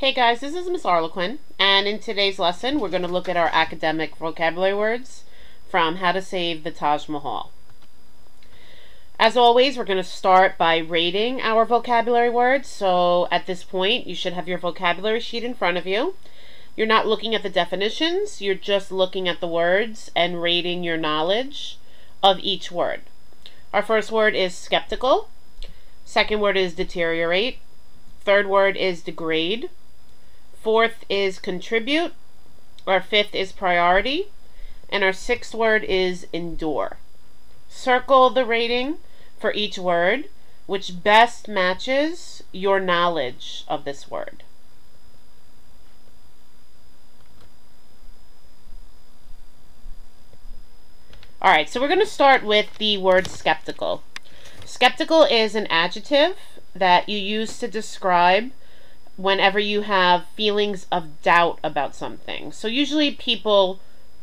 Hey guys, this is Miss Arlequin, and in today's lesson we're going to look at our academic vocabulary words from How to Save the Taj Mahal. As always, we're going to start by rating our vocabulary words, so at this point you should have your vocabulary sheet in front of you. You're not looking at the definitions, you're just looking at the words and rating your knowledge of each word. Our first word is skeptical, second word is deteriorate, third word is degrade, fourth is contribute, our fifth is priority, and our sixth word is endure. Circle the rating for each word, which best matches your knowledge of this word. Alright, so we're going to start with the word skeptical. Skeptical is an adjective that you use to describe whenever you have feelings of doubt about something. So usually people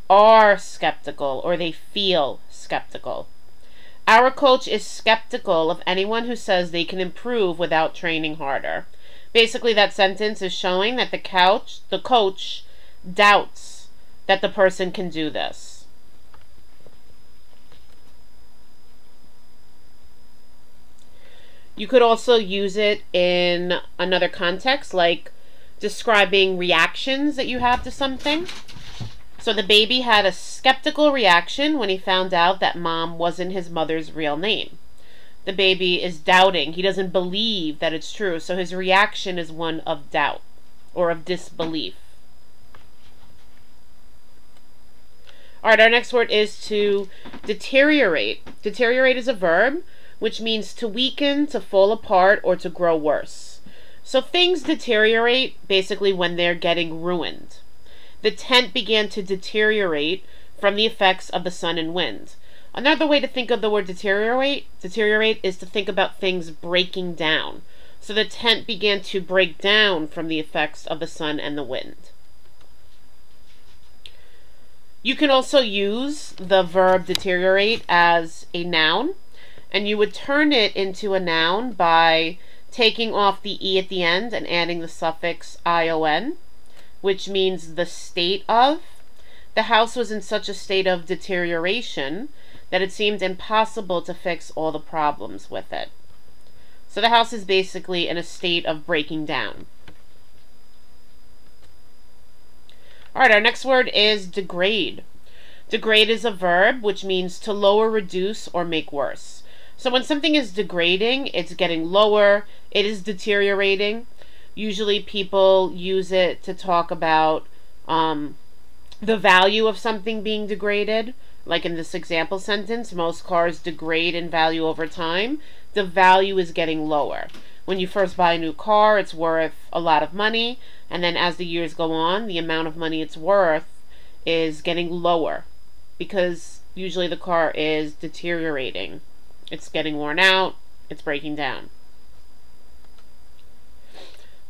are skeptical or they feel skeptical. Our coach is skeptical of anyone who says they can improve without training harder. Basically, that sentence is showing that the coach doubts that the person can do this. You could also use it in another context, like describing reactions that you have to something. So the baby had a skeptical reaction when he found out that mom wasn't his mother's real name. The baby is doubting. He doesn't believe that it's true. So his reaction is one of doubt or of disbelief. All right, our next word is to deteriorate. Deteriorate is a verb, which means to weaken, to fall apart, or to grow worse. So things deteriorate basically when they're getting ruined. The tent began to deteriorate from the effects of the sun and wind. Another way to think of the word deteriorate is to think about things breaking down. So the tent began to break down from the effects of the sun and the wind. You can also use the verb deteriorate as a noun, and you would turn it into a noun by taking off the E at the end and adding the suffix ion, which means the state of. The house was in such a state of deterioration that it seemed impossible to fix all the problems with it. So the house is basically in a state of breaking down. Alright, our next word is degrade. Degrade is a verb which means to lower, reduce, or make worse. So when something is degrading, it's getting lower, it is deteriorating. Usually people use it to talk about the value of something being degraded. Like in this example sentence, most cars degrade in value over time. The value is getting lower. When you first buy a new car, it's worth a lot of money, and then as the years go on, the amount of money it's worth is getting lower because usually the car is deteriorating. It's getting worn out, it's breaking down.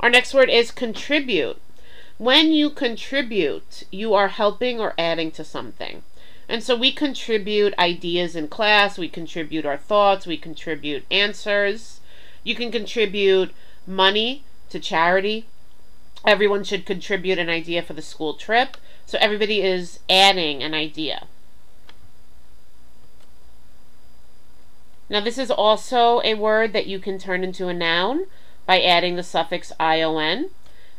Our next word is contribute. When you contribute, you are helping or adding to something. And so we contribute ideas in class, we contribute our thoughts, we contribute answers. You can contribute money to charity. Everyone should contribute an idea for the school trip. So everybody is adding an idea. Now this is also a word that you can turn into a noun by adding the suffix ion.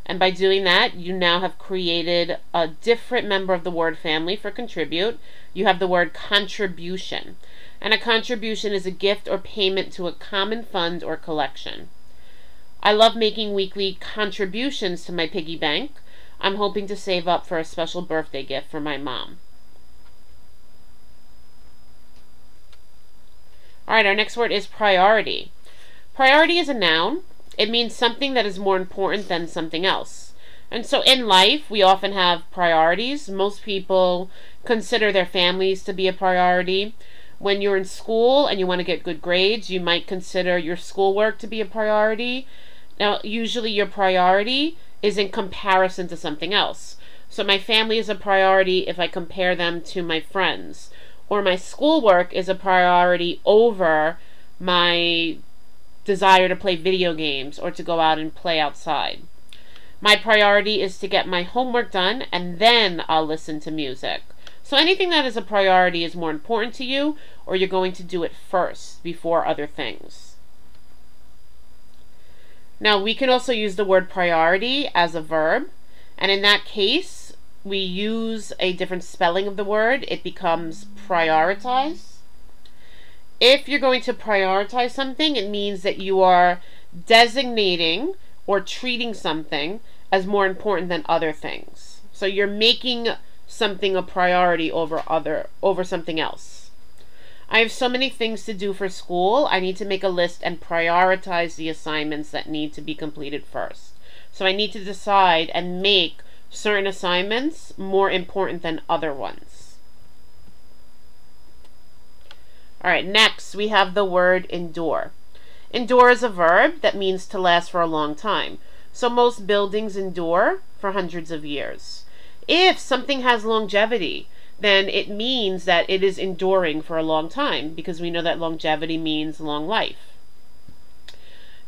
And by doing that, you now have created a different member of the word family for contribute. You have the word contribution. And a contribution is a gift or payment to a common fund or collection. I love making weekly contributions to my piggy bank. I'm hoping to save up for a special birthday gift for my mom. Alright, our next word is priority. Priority is a noun. It means something that is more important than something else. And so in life, we often have priorities. Most people consider their families to be a priority. When you're in school and you want to get good grades, you might consider your schoolwork to be a priority. Now, usually your priority is in comparison to something else. So my family is a priority if I compare them to my friends. Or my schoolwork is a priority over my desire to play video games or to go out and play outside. My priority is to get my homework done, and then I'll listen to music. So anything that is a priority is more important to you, or you're going to do it first before other things. Now, we can also use the word priority as a verb, and in that case, we use a different spelling of the word. It becomes prioritize. If you're going to prioritize something, it means that you are designating or treating something as more important than other things. So you're making something a priority over something else. I have so many things to do for school. I need to make a list and prioritize the assignments that need to be completed first. So I need to decide and make certain assignments more important than other ones. All right, next we have the word endure. Endure is a verb that means to last for a long time. So most buildings endure for hundreds of years. If something has longevity, then it means that it is enduring for a long time, because we know that longevity means long life.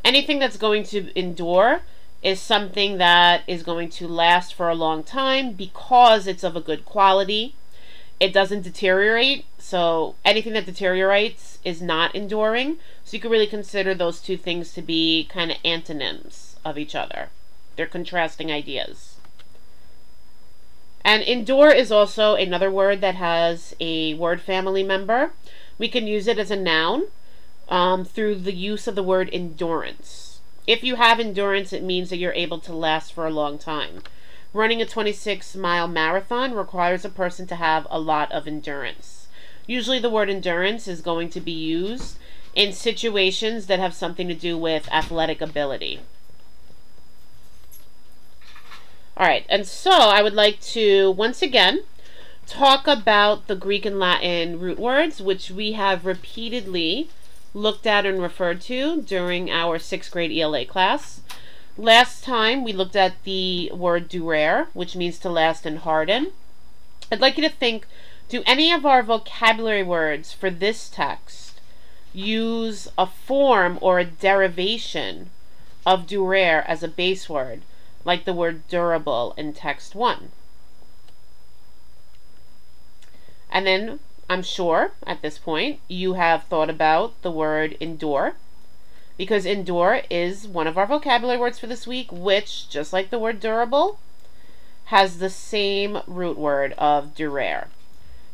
Anything that's going to endure is something that is going to last for a long time because it's of a good quality. It doesn't deteriorate, so anything that deteriorates is not enduring. So you can really consider those two things to be kind of antonyms of each other. They're contrasting ideas. And endure is also another word that has a word family member. We can use it as a noun through the use of the word endurance. If you have endurance, it means that you're able to last for a long time. Running a 26-mile marathon requires a person to have a lot of endurance. Usually the word endurance is going to be used in situations that have something to do with athletic ability. All right, and so I would like to once again talk about the Greek and Latin root words, which we have repeatedly looked at and referred to during our 6th grade ELA class. Last time we looked at the word durare, which means to last and harden. I'd like you to think, do any of our vocabulary words for this text use a form or a derivation of durare as a base word, like the word durable in text 1? And then I'm sure at this point you have thought about the word endure, because endure is one of our vocabulary words for this week, which, just like the word durable, has the same root word of durare.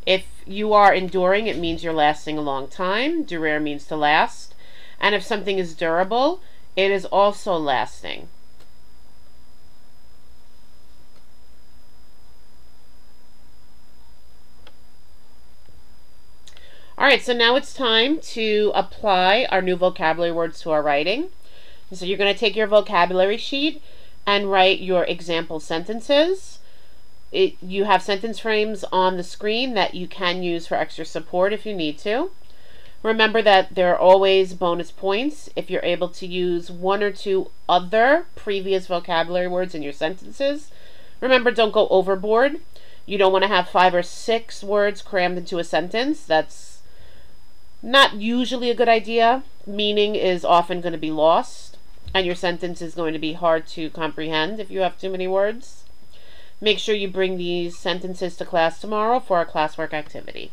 If you are enduring, it means you're lasting a long time. Durare means to last. And if something is durable, it is also lasting. Alright, so now it's time to apply our new vocabulary words to our writing. So you're going to take your vocabulary sheet and write your example sentences. You have sentence frames on the screen that you can use for extra support if you need to. Remember that there are always bonus points if you're able to use one or two other previous vocabulary words in your sentences. Remember, don't go overboard. You don't want to have 5 or 6 words crammed into a sentence. That's not usually a good idea. Meaning is often going to be lost, and your sentence is going to be hard to comprehend if you have too many words. Make sure you bring these sentences to class tomorrow for our classwork activity.